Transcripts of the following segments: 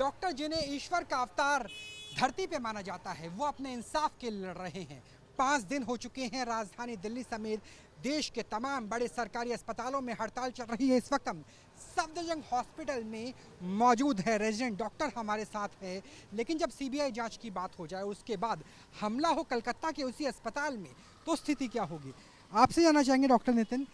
Doctor जिन्हें ईश्वर का अवतार धरती पे माना जाता है वो अपने इंसाफ के लिए लड़ रहे हैं। 5 दिन हो चुके हैं राजधानी दिल्ली समेत देश के तमाम बड़े सरकारी अस्पतालों में हड़ताल चल रही है। इस वक्त हम सफदरजंग हॉस्पिटल में मौजूद है। रेजिडेंट डॉक्टर हमारे साथ है। लेकिन जब सीबीआई जांच की बात हो जाए उसके बाद हमला हो कलकत्ता के उसी अस्पताल में तो स्थिति क्या होगी, आपसे जानना चाहेंगे डॉक्टर नितिन,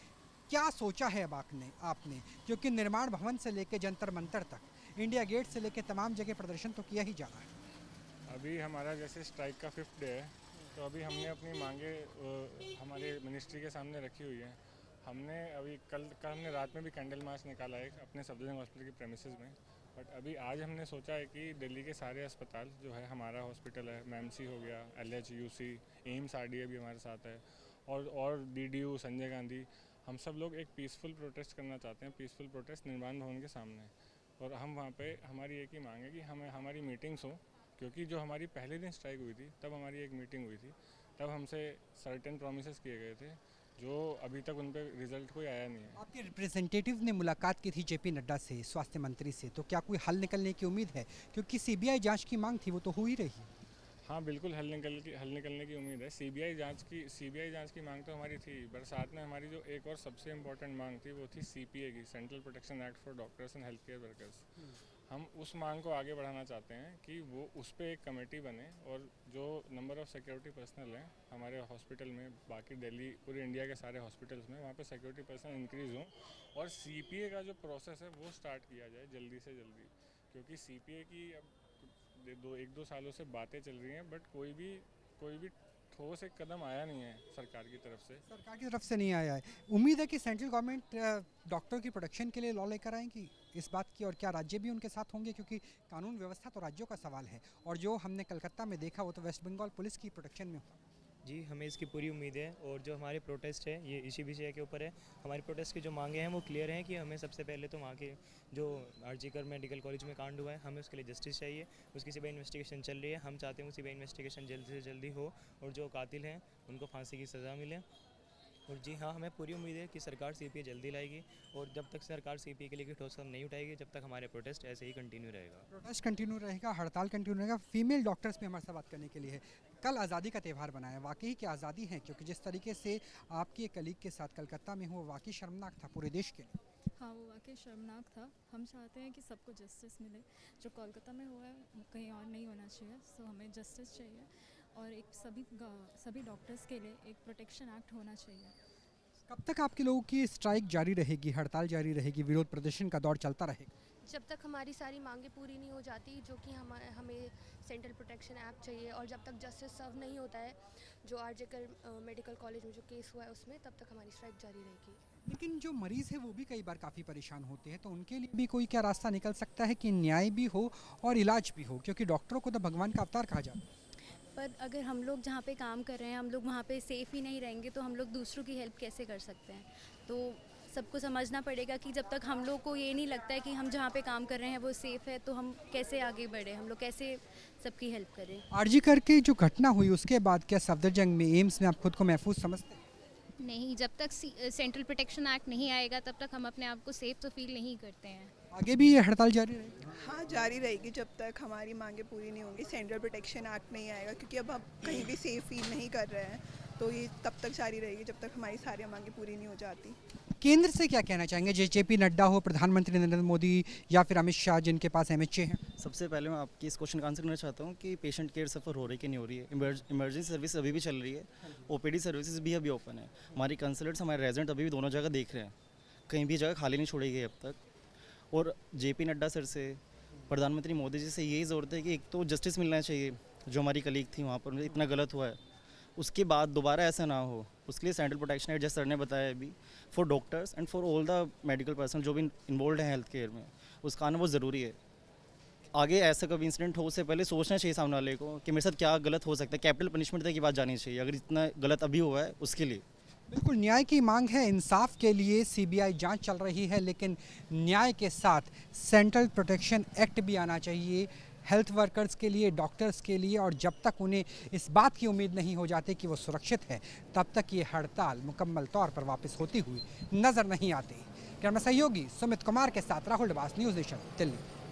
क्या सोचा है अब आपने क्योंकि निर्माण भवन से लेकर जंतर मंतर तक, इंडिया गेट से लेकर तमाम जगह प्रदर्शन तो किया ही जा रहा है। अभी हमारा जैसे स्ट्राइक का 5th डे है, तो अभी हमने अपनी मांगे हमारे मिनिस्ट्री के सामने रखी हुई है। हमने अभी कल हमने रात में भी कैंडल मार्च निकाला है अपने सफदरजंग हॉस्पिटल के प्रेमिसेस में। बट अभी आज हमने सोचा है कि दिल्ली के सारे अस्पताल जो है, हमारा हॉस्पिटल है, मैमसी हो गया, LH UC, एम्स RDA भी हमारे साथ है, और DDU संजय गांधी, हम सब लोग एक पीसफुल प्रोटेस्ट करना चाहते हैं। पीसफुल प्रोटेस्ट निर्माण भवन के सामने, और हम वहाँ पे हमारी एक ही मांग है कि हमें हमारी मीटिंग्स हो, क्योंकि जो हमारी पहले दिन स्ट्राइक हुई थी तब हमारी एक मीटिंग हुई थी, तब हमसे सर्टेन प्रोमिसेस किए गए थे जो अभी तक उन पर रिजल्ट कोई आया नहीं है। आपके रिप्रेजेंटेटिव ने मुलाकात की थी JP नड्डा से, स्वास्थ्य मंत्री से, तो क्या कोई हल निकलने की उम्मीद है? क्योंकि CBI जांच की मांग थी वो तो हो ही रही है। हाँ बिल्कुल, हल निकलने की उम्मीद है। CBI जांच की मांग तो हमारी थी, पर साथ में हमारी जो एक और सबसे इम्पोर्टेंट मांग थी वो थी CPA की, central protection act for doctors and health care workers. हम उस मांग को आगे बढ़ाना चाहते हैं कि वो उस पर एक कमेटी बने, और जो नंबर ऑफ़ सिक्योरिटी पर्सनल हैं हमारे हॉस्पिटल में, बाकी दिल्ली पूरे इंडिया के सारे हॉस्पिटल्स में, वहाँ पे सिक्योरिटी पर्सनल इंक्रीज़ हों, और CPA का जो प्रोसेस है वो स्टार्ट किया जाए जल्दी से जल्दी। क्योंकि CPA की अब 1-2 सालों से बातें चल रही हैं, बट कोई भी ठोस एक कदम आया नहीं है सरकार की तरफ से नहीं आया है। उम्मीद है कि सेंट्रल गवर्नमेंट डॉक्टर की प्रोटेक्शन के लिए लॉ लेकर आएंगी इस बात की, और क्या राज्य भी उनके साथ होंगे? क्योंकि कानून व्यवस्था तो राज्यों का सवाल है, और जो हमने कलकत्ता में देखा वो तो वेस्ट बंगाल पुलिस की प्रोटेक्शन में हुआ। जी, हमें इसकी पूरी उम्मीद है, और जो हमारे प्रोटेस्ट है ये इसी विषय के ऊपर है। हमारी प्रोटेस्ट की जो मांगे हैं वो क्लियर हैं कि हमें सबसे पहले तो वहाँ के जो आरजीकर मेडिकल कॉलेज में कांड हुआ है, हमें उसके लिए जस्टिस चाहिए। उसकी CBI इन्वेस्टिगेशन चल रही है, हम चाहते हैं वो CBI इन्वेस्टिगेशन जल्दी से जल्दी हो और जो कातिल हैं उनको फांसी की सज़ा मिले। और जी हाँ, हमें पूरी उम्मीद है कि सरकार CPA जल्दी लाएगी, और जब तक सरकार CPA के लिए कोई ठोस कदम नहीं उठाएगी जब तक हमारे प्रोटेस्ट ऐसे ही कंटिन्यू रहेगा। प्रोटेस्ट कंटिन्यू रहेगा, हड़ताल कंटिन्यू रहेगा। फीमेल डॉक्टर्स भी हमारे साथ बात करने के लिए है। कल आज़ादी का त्यौहार बनाया, वाकई की आज़ादी है? क्योंकि जिस तरीके से आपकी एक कलीग के साथ कलकत्ता में हुआ वाकई शर्मनाक था पूरे देश के लिए। हाँ, वो वाकई शर्मनाक था। हम चाहते हैं कि सबको जस्टिस मिले। जो कोलकाता में हुआ है कहीं और नहीं होना चाहिए, सो हमें जस्टिस चाहिए, और एक सभी डॉक्टर्स के लिए एक प्रोटेक्शन एक्ट होना चाहिए। कब तक आपके लोगों की स्ट्राइक जारी रहेगी, हड़ताल जारी रहेगी, विरोध प्रदर्शन का दौर चलता रहेगा? जब तक हमारी सारी मांगें पूरी नहीं हो जाती, जो कि हमें सेंट्रल प्रोटेक्शन एक्ट चाहिए, और जब तक जस्टिस सर्व नहीं होता है जो आरजीकर मेडिकल कॉलेज में जो केस हुआ है उसमें, तब तक हमारी स्ट्राइक जारी रहेगी। लेकिन जो मरीज़ है वो भी कई बार काफ़ी परेशान होते हैं, तो उनके लिए भी कोई क्या रास्ता निकल सकता है कि न्याय भी हो और इलाज भी हो? क्योंकि डॉक्टरों को तो भगवान का अवतार कहा जाता है। पर अगर हम लोग जहाँ पे काम कर रहे हैं हम लोग वहाँ पे सेफ़ ही नहीं रहेंगे तो हम लोग दूसरों की हेल्प कैसे कर सकते हैं? तो सबको समझना पड़ेगा कि जब तक हम लोग को ये नहीं लगता है कि हम जहाँ पे काम कर रहे हैं वो सेफ़ है, तो हम कैसे आगे बढ़े, हम लोग कैसे सबकी हेल्प करें। आरजी करके जो घटना हुई उसके बाद क्या सफदरजंग में, एम्स में आप खुद को महफूज समझते हैं? नहीं, जब तक सेंट्रल प्रोटेक्शन एक्ट नहीं आएगा तब तक हम अपने आप को सेफ तो फील नहीं करते हैं। आगे भी ये हड़ताल जारी रहेगी? हाँ, जारी रहेगी जब तक हमारी मांगे पूरी नहीं होंगी, सेंट्रल प्रोटेक्शन एक्ट नहीं आएगा, क्योंकि अब हम कहीं भी सेफ फील नहीं कर रहे हैं, तो ये तब तक जारी रहेगी जब तक हमारी सारी मांगे पूरी नहीं हो जाती। केंद्र से क्या कहना चाहेंगे? JP नड्डा हो, प्रधानमंत्री नरेंद्र मोदी, या फिर अमित शाह जिनके पास MHA हैं? सबसे पहले मैं आपकी इस क्वेश्चन का आंसर करना चाहता हूँ कि पेशेंट केयर सफ़र हो रही है कि नहीं हो रही है। इमरजेंसी सर्विस अभी भी चल रही है, OPD सर्विसेज भी अभी ओपन है, हमारी कंसल्टेंट्स, हमारे रेजिडेंट अभी भी दोनों जगह देख रहे हैं, कहीं भी जगह खाली नहीं छोड़ी गई अब तक। और JP नड्डा सर से, प्रधानमंत्री मोदी जी से यही ज़रूरत है कि एक तो जस्टिस मिलना चाहिए, जो हमारी कलीग थी वहाँ पर इतना गलत हुआ है, उसके बाद दोबारा ऐसा ना हो, उसके लिए सेंट्रल प्रोटेक्शन एक्ट जैसे सर ने बताया अभी, for doctors and for all the medical person जो भी इन्वॉल्व है हेल्थ केयर में, उसका आना बहुत ज़रूरी है। आगे ऐसा कभी इंसिडेंट हो उससे पहले सोचना चाहिए सामने वाले को कि मेरे साथ क्या गलत हो सकता है, कैपिटल पनिशमेंट तक की बात जानी चाहिए अगर इतना गलत अभी हुआ है उसके लिए। बिल्कुल न्याय की मांग है, इंसाफ के लिए CBI जांच चल रही है, लेकिन न्याय के साथ सेंट्रल प्रोटेक्शन एक्ट भी आना चाहिए हेल्थ वर्कर्स के लिए, डॉक्टर्स के लिए, और जब तक उन्हें इस बात की उम्मीद नहीं हो जाती कि वो सुरक्षित है तब तक ये हड़ताल मुकम्मल तौर पर वापस होती हुई नज़र नहीं आती। कैमरा सहयोगी सुमित कुमार के साथ राहुल डबास, न्यूज़ नेशन, दिल्ली।